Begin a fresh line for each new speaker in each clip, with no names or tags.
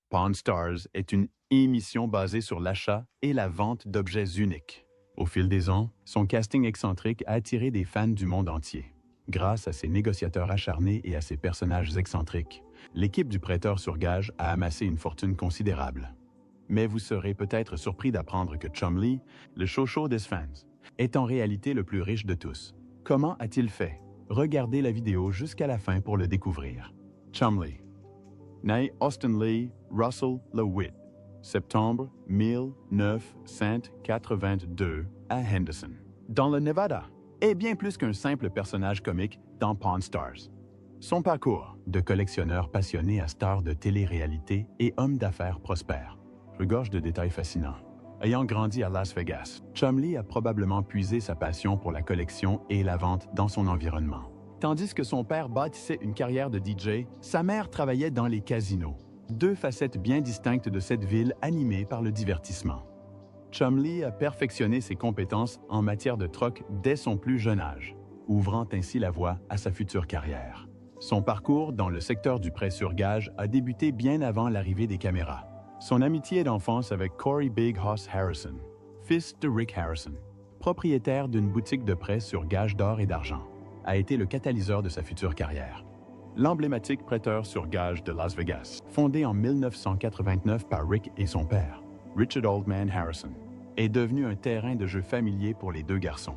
Pawn Stars est une émission basée sur l'achat et la vente d'objets uniques. Au fil des ans, son casting excentrique a attiré des fans du monde entier. Grâce à ses négociateurs acharnés et à ses personnages excentriques, l'équipe du prêteur sur gage a amassé une fortune considérable. Mais vous serez peut-être surpris d'apprendre que Chumlee, le chouchou des fans, est en réalité le plus riche de tous. Comment a-t-il fait? Regardez la vidéo jusqu'à la fin pour le découvrir. Chumlee. Né Austin Lee Russell LeWitt, septembre 1982 à Henderson, dans le Nevada, est bien plus qu'un simple personnage comique dans Pawn Stars. Son parcours de collectionneur passionné à star de télé-réalité et homme d'affaires prospère regorge de détails fascinants. Ayant grandi à Las Vegas, Chumlee a probablement puisé sa passion pour la collection et la vente dans son environnement. Tandis que son père bâtissait une carrière de DJ, sa mère travaillait dans les casinos, deux facettes bien distinctes de cette ville animée par le divertissement. Chumlee a perfectionné ses compétences en matière de troc dès son plus jeune âge, ouvrant ainsi la voie à sa future carrière. Son parcours dans le secteur du prêt sur gage a débuté bien avant l'arrivée des caméras. Son amitié d'enfance avec Corey Big Hoss Harrison, fils de Rick Harrison, propriétaire d'une boutique de prêt sur gage d'or et d'argent, a été le catalyseur de sa future carrière. L'emblématique prêteur sur gage de Las Vegas, fondé en 1989 par Rick et son père, Richard Oldman Harrison, est devenu un terrain de jeu familier pour les deux garçons.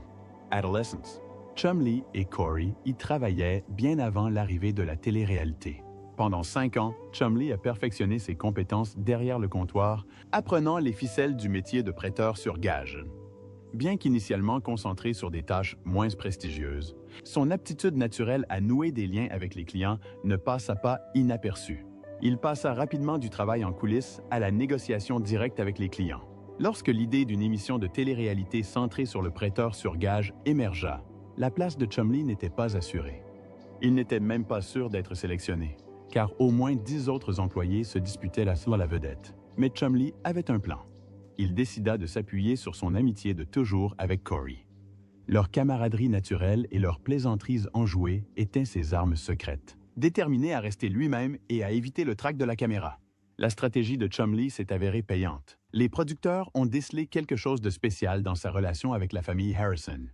Adolescence. Chumlee et Corey y travaillaient bien avant l'arrivée de la télé-réalité. Pendant 5 ans, Chumlee a perfectionné ses compétences derrière le comptoir, apprenant les ficelles du métier de prêteur sur gage. Bien qu'initialement concentré sur des tâches moins prestigieuses, son aptitude naturelle à nouer des liens avec les clients ne passa pas inaperçue. Il passa rapidement du travail en coulisses à la négociation directe avec les clients. Lorsque l'idée d'une émission de télé-réalité centrée sur le prêteur sur gage émergea, la place de Chumlee n'était pas assurée. Il n'était même pas sûr d'être sélectionné, car au moins 10 autres employés se disputaient la vedette. Mais Chumlee avait un plan. Il décida de s'appuyer sur son amitié de toujours avec Corey. Leur camaraderie naturelle et leurs plaisanteries enjouées étaient ses armes secrètes, déterminé à rester lui-même et à éviter le trac de la caméra. La stratégie de Chumlee s'est avérée payante. Les producteurs ont décelé quelque chose de spécial dans sa relation avec la famille Harrison.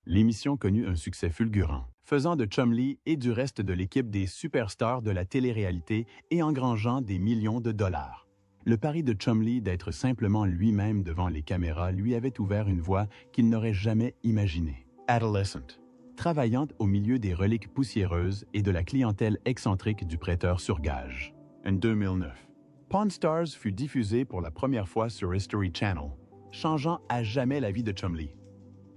L'émission connut un succès fulgurant, faisant de Chumlee et du reste de l'équipe des superstars de la télé-réalité et engrangeant des millions de dollars. Le pari de Chumlee d'être simplement lui-même devant les caméras lui avait ouvert une voie qu'il n'aurait jamais imaginée. Adolescent. Travaillant au milieu des reliques poussiéreuses et de la clientèle excentrique du prêteur sur gage. En 2009, Pawn Stars fut diffusé pour la première fois sur History Channel, changeant à jamais la vie de Chumlee.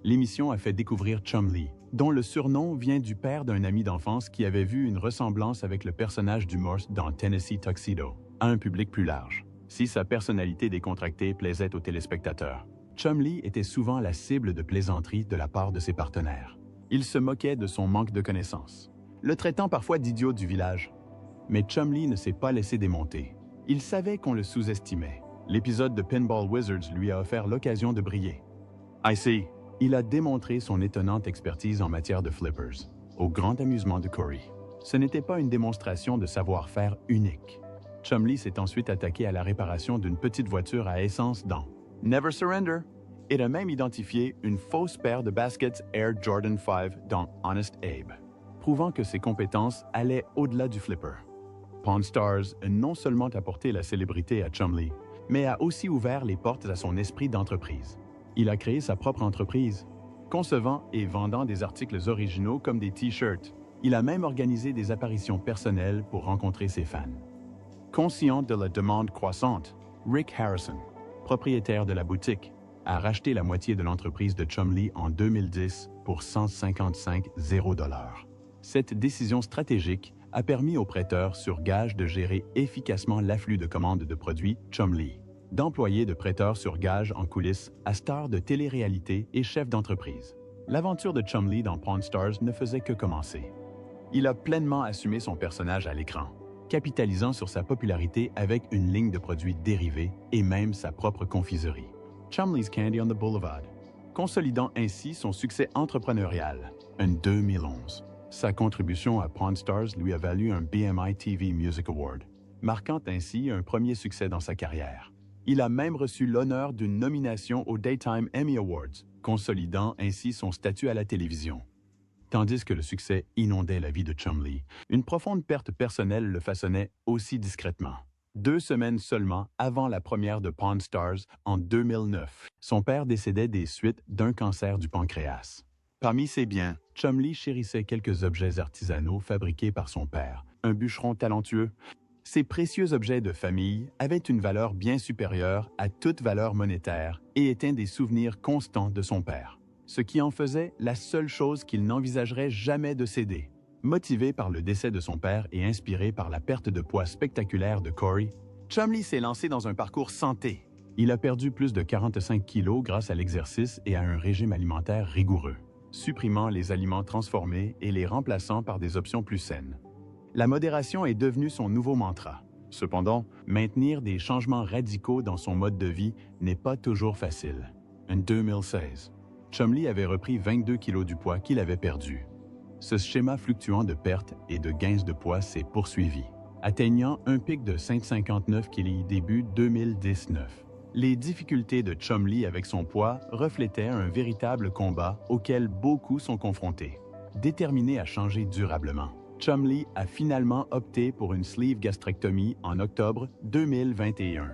L'émission a fait découvrir Chumlee, dont le surnom vient du père d'un ami d'enfance qui avait vu une ressemblance avec le personnage du Morse dans Tennessee Tuxedo, à un public plus large. Si sa personnalité décontractée plaisait aux téléspectateurs, Chumlee était souvent la cible de plaisanteries de la part de ses partenaires. Il se moquait de son manque de connaissances, le traitant parfois d'idiot du village. Mais Chumlee ne s'est pas laissé démonter. Il savait qu'on le sous-estimait. L'épisode de Pinball Wizards lui a offert l'occasion de briller. I see. Il a démontré son étonnante expertise en matière de flippers, au grand amusement de Corey. Ce n'était pas une démonstration de savoir-faire unique. Chumlee s'est ensuite attaqué à la réparation d'une petite voiture à essence dans Never Surrender. Il a même identifié une fausse paire de baskets Air Jordan 5 dans Honest Abe, prouvant que ses compétences allaient au-delà du flipper. Pawn Stars a non seulement apporté la célébrité à Chumlee, mais a aussi ouvert les portes à son esprit d'entreprise. Il a créé sa propre entreprise, concevant et vendant des articles originaux comme des T-shirts. Il a même organisé des apparitions personnelles pour rencontrer ses fans. Conscient de la demande croissante, Rick Harrison, propriétaire de la boutique, a racheté la moitié de l'entreprise de Chumlee en 2010 pour 155 000 $. Cette décision stratégique a permis aux prêteurs sur gage de gérer efficacement l'afflux de commandes de produits Chumlee, d'employés de prêteurs sur gage en coulisses à stars de télé-réalité et chefs d'entreprise. L'aventure de Chumlee dans Pawn Stars ne faisait que commencer. Il a pleinement assumé son personnage à l'écran, capitalisant sur sa popularité avec une ligne de produits dérivés et même sa propre confiserie, Chumlee's Candy on the Boulevard, consolidant ainsi son succès entrepreneurial en 2011. Sa contribution à Pawn Stars lui a valu un BMI TV Music Award, marquant ainsi un premier succès dans sa carrière. Il a même reçu l'honneur d'une nomination aux Daytime Emmy Awards, consolidant ainsi son statut à la télévision. Tandis que le succès inondait la vie de Chumlee, une profonde perte personnelle le façonnait aussi discrètement. 2 semaines seulement avant la première de Pawn Stars en 2009, son père décédait des suites d'un cancer du pancréas. Parmi ses biens, Chumlee chérissait quelques objets artisanaux fabriqués par son père, un bûcheron talentueux. Ces précieux objets de famille avaient une valeur bien supérieure à toute valeur monétaire et étaient des souvenirs constants de son père, ce qui en faisait la seule chose qu'il n'envisagerait jamais de céder. Motivé par le décès de son père et inspiré par la perte de poids spectaculaire de Corey, Chumlee s'est lancé dans un parcours santé. Il a perdu plus de 45 kilos grâce à l'exercice et à un régime alimentaire rigoureux, supprimant les aliments transformés et les remplaçant par des options plus saines. La modération est devenue son nouveau mantra. Cependant, maintenir des changements radicaux dans son mode de vie n'est pas toujours facile. En 2016, Chumlee avait repris 22 kilos du poids qu'il avait perdu. Ce schéma fluctuant de perte et de gains de poids s'est poursuivi, atteignant un pic de 159 kg début 2019. Les difficultés de Chumlee avec son poids reflétaient un véritable combat auquel beaucoup sont confrontés. Déterminé à changer durablement, Chumlee a finalement opté pour une sleeve gastrectomie en octobre 2021.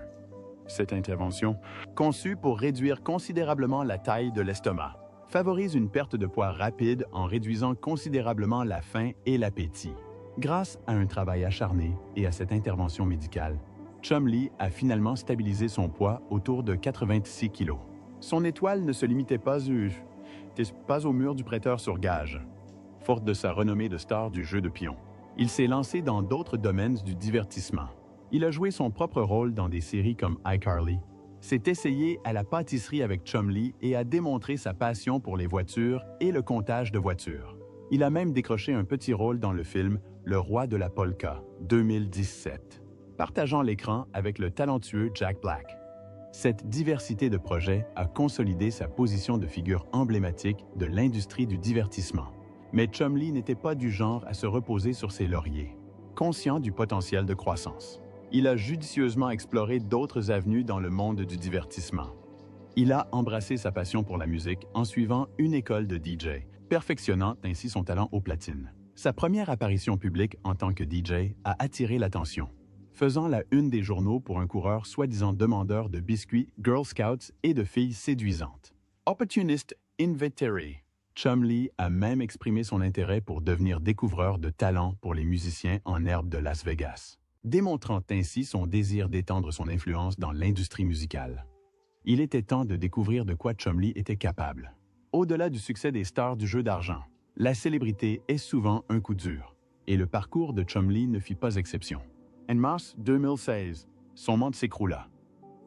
Cette intervention, conçue pour réduire considérablement la taille de l'estomac, favorise une perte de poids rapide en réduisant considérablement la faim et l'appétit. Grâce à un travail acharné et à cette intervention médicale, Chumlee a finalement stabilisé son poids autour de 86 kg. Son étoile ne se limitait pas au mur du prêteur sur gage. Forte de sa renommée de star du jeu de pion, il s'est lancé dans d'autres domaines du divertissement. Il a joué son propre rôle dans des séries comme iCarly, s'est essayé à la pâtisserie avec Chumlee et a démontré sa passion pour les voitures et le comptage de voitures. Il a même décroché un petit rôle dans le film Le Roi de la Polka, 2017, partageant l'écran avec le talentueux Jack Black. Cette diversité de projets a consolidé sa position de figure emblématique de l'industrie du divertissement. Mais Chumlee n'était pas du genre à se reposer sur ses lauriers. Conscient du potentiel de croissance, il a judicieusement exploré d'autres avenues dans le monde du divertissement. Il a embrassé sa passion pour la musique en suivant une école de DJ, perfectionnant ainsi son talent aux platines. Sa première apparition publique en tant que DJ a attiré l'attention, faisant la une des journaux pour un coureur soi-disant demandeur de biscuits, Girl Scouts et de filles séduisantes. Opportuniste inveteré, Chumlee a même exprimé son intérêt pour devenir découvreur de talent pour les musiciens en herbe de Las Vegas, démontrant ainsi son désir d'étendre son influence dans l'industrie musicale. Il était temps de découvrir de quoi Chumlee était capable. Au-delà du succès des stars du jeu d'argent, la célébrité est souvent un coup dur, et le parcours de Chumlee ne fit pas exception. En mars 2016, son monde s'écroula.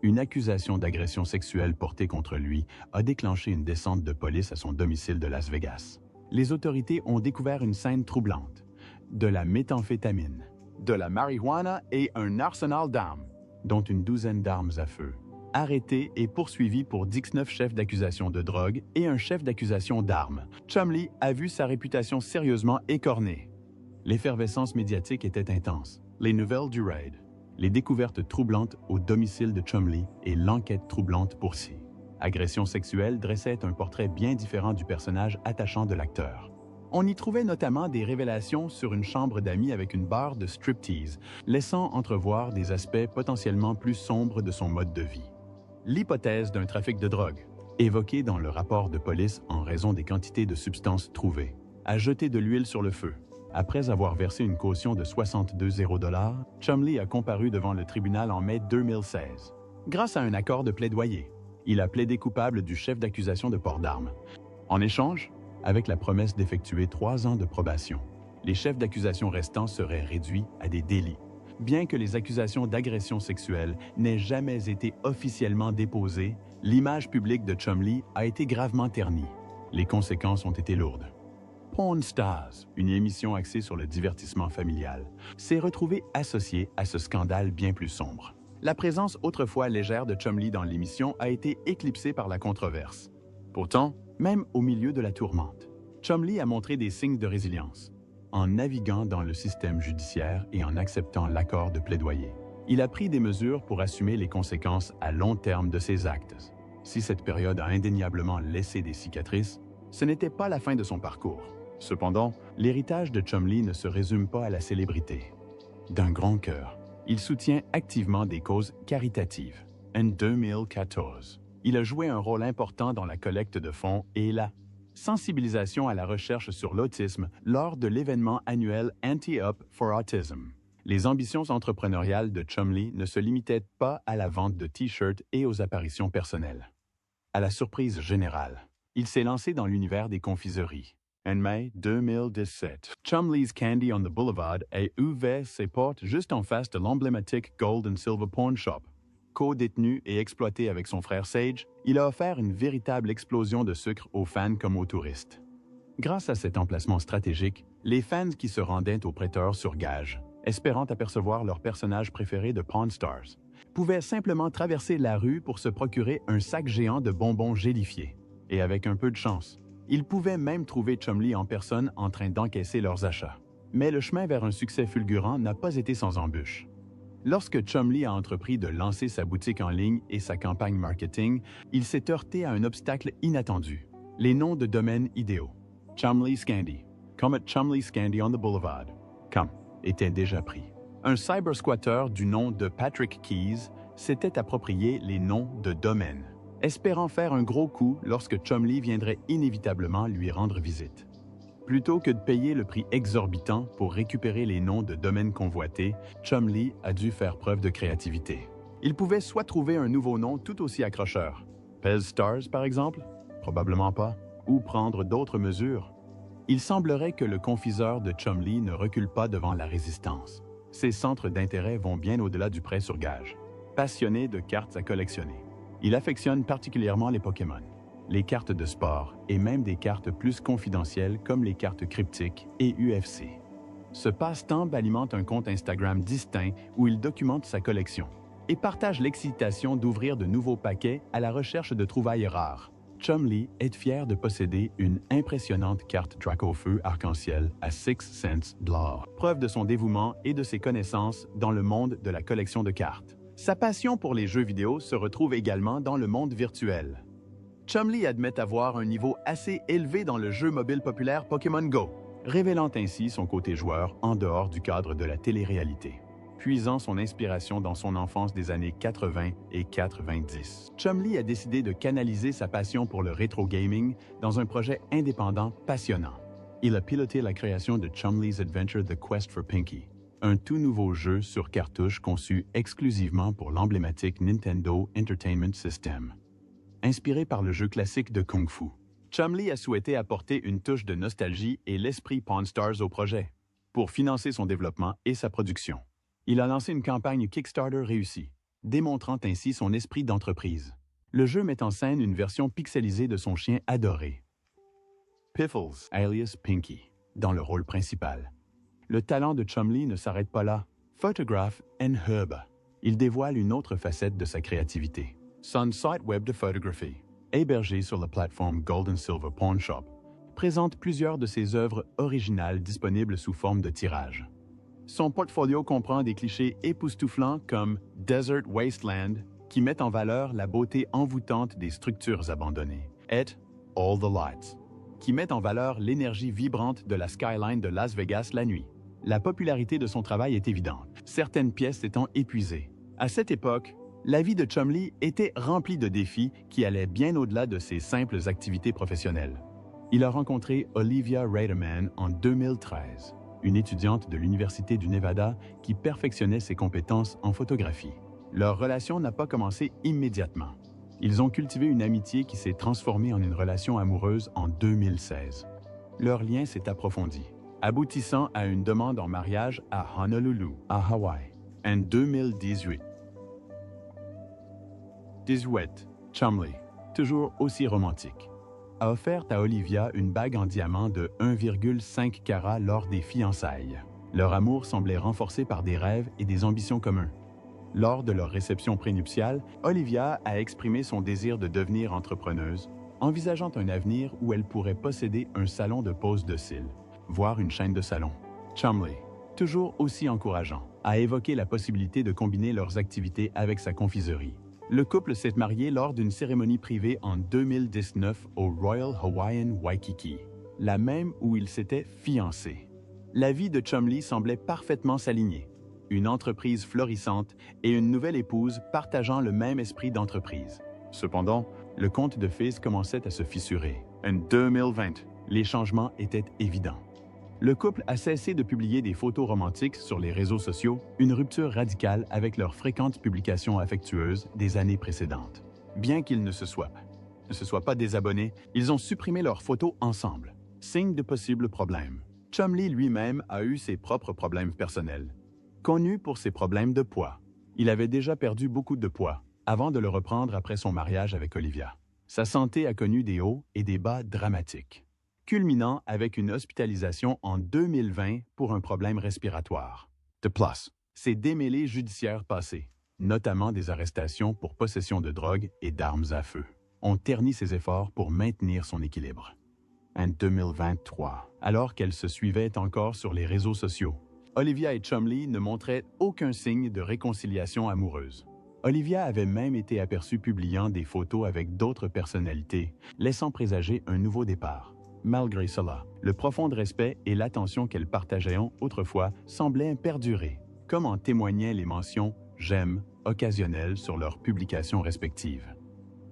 Une accusation d'agression sexuelle portée contre lui a déclenché une descente de police à son domicile de Las Vegas. Les autorités ont découvert une scène troublante, de la méthamphétamine, de la marijuana et un arsenal d'armes, dont une douzaine d'armes à feu. Arrêté et poursuivi pour 19 chefs d'accusation de drogue et un chef d'accusation d'armes, Chumlee a vu sa réputation sérieusement écornée. L'effervescence médiatique était intense. Les nouvelles du raid, les découvertes troublantes au domicile de Chumlee et l'enquête troublante poursuit. Agression sexuelle dressait un portrait bien différent du personnage attachant de l'acteur. On y trouvait notamment des révélations sur une chambre d'amis avec une barre de striptease, laissant entrevoir des aspects potentiellement plus sombres de son mode de vie. L'hypothèse d'un trafic de drogue, évoquée dans le rapport de police en raison des quantités de substances trouvées, a jeté de l'huile sur le feu. Après avoir versé une caution de 62 000 $, Chumlee a comparu devant le tribunal en mai 2016. Grâce à un accord de plaidoyer, il a plaidé coupable du chef d'accusation de port d'armes. En échange, avec la promesse d'effectuer 3 ans de probation, les chefs d'accusation restants seraient réduits à des délits. Bien que les accusations d'agression sexuelle n'aient jamais été officiellement déposées, l'image publique de Chumlee a été gravement ternie. Les conséquences ont été lourdes. Pawn Stars, une émission axée sur le divertissement familial, s'est retrouvée associée à ce scandale bien plus sombre. La présence autrefois légère de Chumlee dans l'émission a été éclipsée par la controverse. Pourtant, même au milieu de la tourmente, Chumlee a montré des signes de résilience. en naviguant dans le système judiciaire et en acceptant l'accord de plaidoyer. Il a pris des mesures pour assumer les conséquences à long terme de ses actes. Si cette période a indéniablement laissé des cicatrices, ce n'était pas la fin de son parcours. Cependant, l'héritage de Chumlee ne se résume pas à la célébrité. D'un grand cœur, il soutient activement des causes caritatives. En 2014, il a joué un rôle important dans la collecte de fonds et la sensibilisation à la recherche sur l'autisme lors de l'événement annuel Anti-Up for Autism. Les ambitions entrepreneuriales de Chumlee ne se limitaient pas à la vente de T-shirts et aux apparitions personnelles. À la surprise générale, il s'est lancé dans l'univers des confiseries. En mai 2017, Chumlee's Candy on the Boulevard a ouvert ses portes juste en face de l'emblématique Gold and Silver Pawn Shop. Co-détenu et exploité avec son frère Sage, il a offert une véritable explosion de sucre aux fans comme aux touristes. Grâce à cet emplacement stratégique, les fans qui se rendaient au prêteur sur gage, espérant apercevoir leur personnage préféré de Pawn Stars, pouvaient simplement traverser la rue pour se procurer un sac géant de bonbons gélifiés. Et avec un peu de chance, ils pouvaient même trouver Chumlee en personne en train d'encaisser leurs achats. Mais le chemin vers un succès fulgurant n'a pas été sans embûches. Lorsque Chumlee a entrepris de lancer sa boutique en ligne et sa campagne marketing, il s'est heurté à un obstacle inattendu: les noms de domaines idéaux. Chumlee's Candy, comme Chumlee's Candy on the Boulevard, était déjà pris. Un cyber-squatteur du nom de Patrick Keys s'était approprié les noms de domaine, espérant faire un gros coup lorsque Chumlee viendrait inévitablement lui rendre visite. Plutôt que de payer le prix exorbitant pour récupérer les noms de domaines convoités, Chumlee a dû faire preuve de créativité. Il pouvait soit trouver un nouveau nom tout aussi accrocheur, Pez Stars par exemple, probablement pas, ou prendre d'autres mesures. Il semblerait que le confiseur de Chumlee ne recule pas devant la résistance. Ses centres d'intérêt vont bien au-delà du prêt sur gage. Passionné de cartes à collectionner, il affectionne particulièrement les Pokémon, les cartes de sport et même des cartes plus confidentielles comme les cartes cryptiques et UFC. Ce passe-temps alimente un compte Instagram distinct où il documente sa collection et partage l'excitation d'ouvrir de nouveaux paquets à la recherche de trouvailles rares. Chumlee est fier de posséder une impressionnante carte Dracofeu arc-en-ciel à 6 cents de l'or, preuve de son dévouement et de ses connaissances dans le monde de la collection de cartes. Sa passion pour les jeux vidéo se retrouve également dans le monde virtuel. Chumlee admet avoir un niveau assez élevé dans le jeu mobile populaire Pokémon Go, révélant ainsi son côté joueur en dehors du cadre de la télé-réalité. Puisant son inspiration dans son enfance des années 80 et 90, Chumlee a décidé de canaliser sa passion pour le rétro gaming dans un projet indépendant passionnant. Il a piloté la création de Chumlee's Adventure The Quest for Pinky, un tout nouveau jeu sur cartouche conçu exclusivement pour l'emblématique Nintendo Entertainment System. Inspiré par le jeu classique de Kung Fu, Chumlee a souhaité apporter une touche de nostalgie et l'esprit Pawn Stars au projet, pour financer son développement et sa production. Il a lancé une campagne Kickstarter réussie, démontrant ainsi son esprit d'entreprise. Le jeu met en scène une version pixelisée de son chien adoré, Piffles, alias Pinky, dans le rôle principal. Le talent de Chumlee ne s'arrête pas là. Photograph and Herb. Il dévoile une autre facette de sa créativité. Son site web de photographie, hébergé sur la plateforme Gold and Silver Pawn Shop, présente plusieurs de ses œuvres originales disponibles sous forme de tirage. Son portfolio comprend des clichés époustouflants comme Desert Wasteland, qui met en valeur la beauté envoûtante des structures abandonnées, et All the Lights, qui met en valeur l'énergie vibrante de la skyline de Las Vegas la nuit. La popularité de son travail est évidente, certaines pièces étant épuisées. À cette époque, la vie de Chumlee était remplie de défis qui allaient bien au-delà de ses simples activités professionnelles. Il a rencontré Olivia Raderman en 2013, une étudiante de l'Université du Nevada qui perfectionnait ses compétences en photographie. Leur relation n'a pas commencé immédiatement. Ils ont cultivé une amitié qui s'est transformée en une relation amoureuse en 2016. Leur lien s'est approfondi, aboutissant à une demande en mariage à Honolulu, à Hawaï, en 2018. Chumlee, toujours aussi romantique, a offert à Olivia une bague en diamant de 1,5 carat lors des fiançailles. Leur amour semblait renforcé par des rêves et des ambitions communs. Lors de leur réception prénuptiale, Olivia a exprimé son désir de devenir entrepreneuse, envisageant un avenir où elle pourrait posséder un salon de pose de cils, voire une chaîne de salons. Chumley, toujours aussi encourageant, a évoqué la possibilité de combiner leurs activités avec sa confiserie. Le couple s'est marié lors d'une cérémonie privée en 2019 au Royal Hawaiian Waikiki, la même où ils s'étaient fiancés. La vie de Chumley semblait parfaitement s'aligner. Une entreprise florissante et une nouvelle épouse partageant le même esprit d'entreprise. Cependant, le compte de Fizz commençait à se fissurer. En 2020, les changements étaient évidents. Le couple a cessé de publier des photos romantiques sur les réseaux sociaux, une rupture radicale avec leurs fréquentes publications affectueuses des années précédentes. Bien qu'ils ne se soient pas désabonnés, ils ont supprimé leurs photos ensemble. Signe de possibles problèmes. Chumley lui-même a eu ses propres problèmes personnels. Connu pour ses problèmes de poids, il avait déjà perdu beaucoup de poids avant de le reprendre après son mariage avec Olivia. Sa santé a connu des hauts et des bas dramatiques, culminant avec une hospitalisation en 2020 pour un problème respiratoire. De plus, ses démêlés judiciaires passés, notamment des arrestations pour possession de drogue et d'armes à feu, ont terni ses efforts pour maintenir son équilibre. En 2023, alors qu'elles se suivaient encore sur les réseaux sociaux, Olivia et Chumley ne montraient aucun signe de réconciliation amoureuse. Olivia avait même été aperçue publiant des photos avec d'autres personnalités, laissant présager un nouveau départ. Malgré cela, le profond respect et l'attention qu'elles partageaient autrefois semblaient perdurer, comme en témoignaient les mentions « j'aime » occasionnelles sur leurs publications respectives.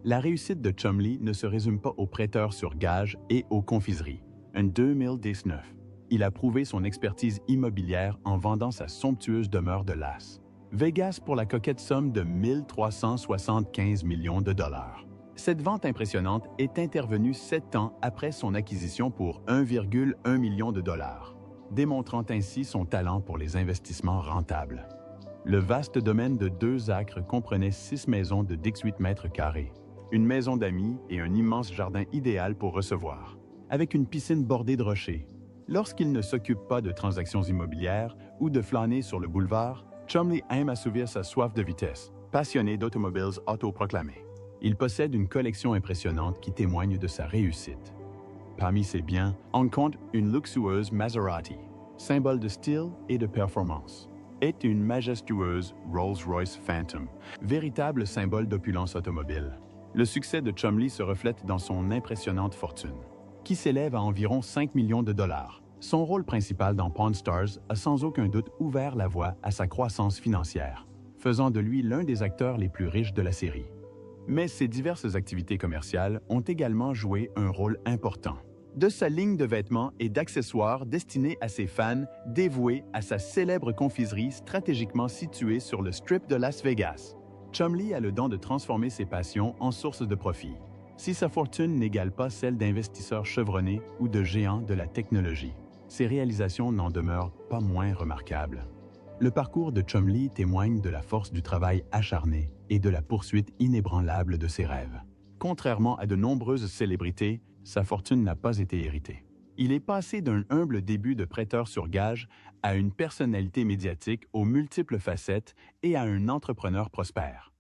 La réussite de Chumley ne se résume pas aux prêteurs sur gage et aux confiseries. En 2019, il a prouvé son expertise immobilière en vendant sa somptueuse demeure de Las Vegas pour la coquette somme de 1 375 millions de dollars. Cette vente impressionnante est intervenue 7 ans après son acquisition pour 1,1 million de dollars, démontrant ainsi son talent pour les investissements rentables. Le vaste domaine de 2 acres comprenait 6 maisons de 18 mètres carrés, une maison d'amis et un immense jardin idéal pour recevoir, avec une piscine bordée de rochers. Lorsqu'il ne s'occupe pas de transactions immobilières ou de flâner sur le boulevard, Chumley aime assouvir sa soif de vitesse, passionné d'automobiles autoproclamé. Il possède une collection impressionnante qui témoigne de sa réussite. Parmi ses biens, on compte une luxueuse Maserati, symbole de style et de performance, et une majestueuse Rolls-Royce Phantom, véritable symbole d'opulence automobile. Le succès de Chumley se reflète dans son impressionnante fortune, qui s'élève à environ 5 millions de dollars. Son rôle principal dans Pawn Stars a sans aucun doute ouvert la voie à sa croissance financière, faisant de lui l'un des acteurs les plus riches de la série. Mais ses diverses activités commerciales ont également joué un rôle important. De sa ligne de vêtements et d'accessoires destinés à ses fans dévoués à sa célèbre confiserie stratégiquement située sur le Strip de Las Vegas, Chumley a le don de transformer ses passions en sources de profit. Si sa fortune n'égale pas celle d'investisseurs chevronnés ou de géants de la technologie, ses réalisations n'en demeurent pas moins remarquables. Le parcours de Chumley témoigne de la force du travail acharné et de la poursuite inébranlable de ses rêves. Contrairement à de nombreuses célébrités, sa fortune n'a pas été héritée. Il est passé d'un humble début de prêteur sur gage à une personnalité médiatique aux multiples facettes et à un entrepreneur prospère.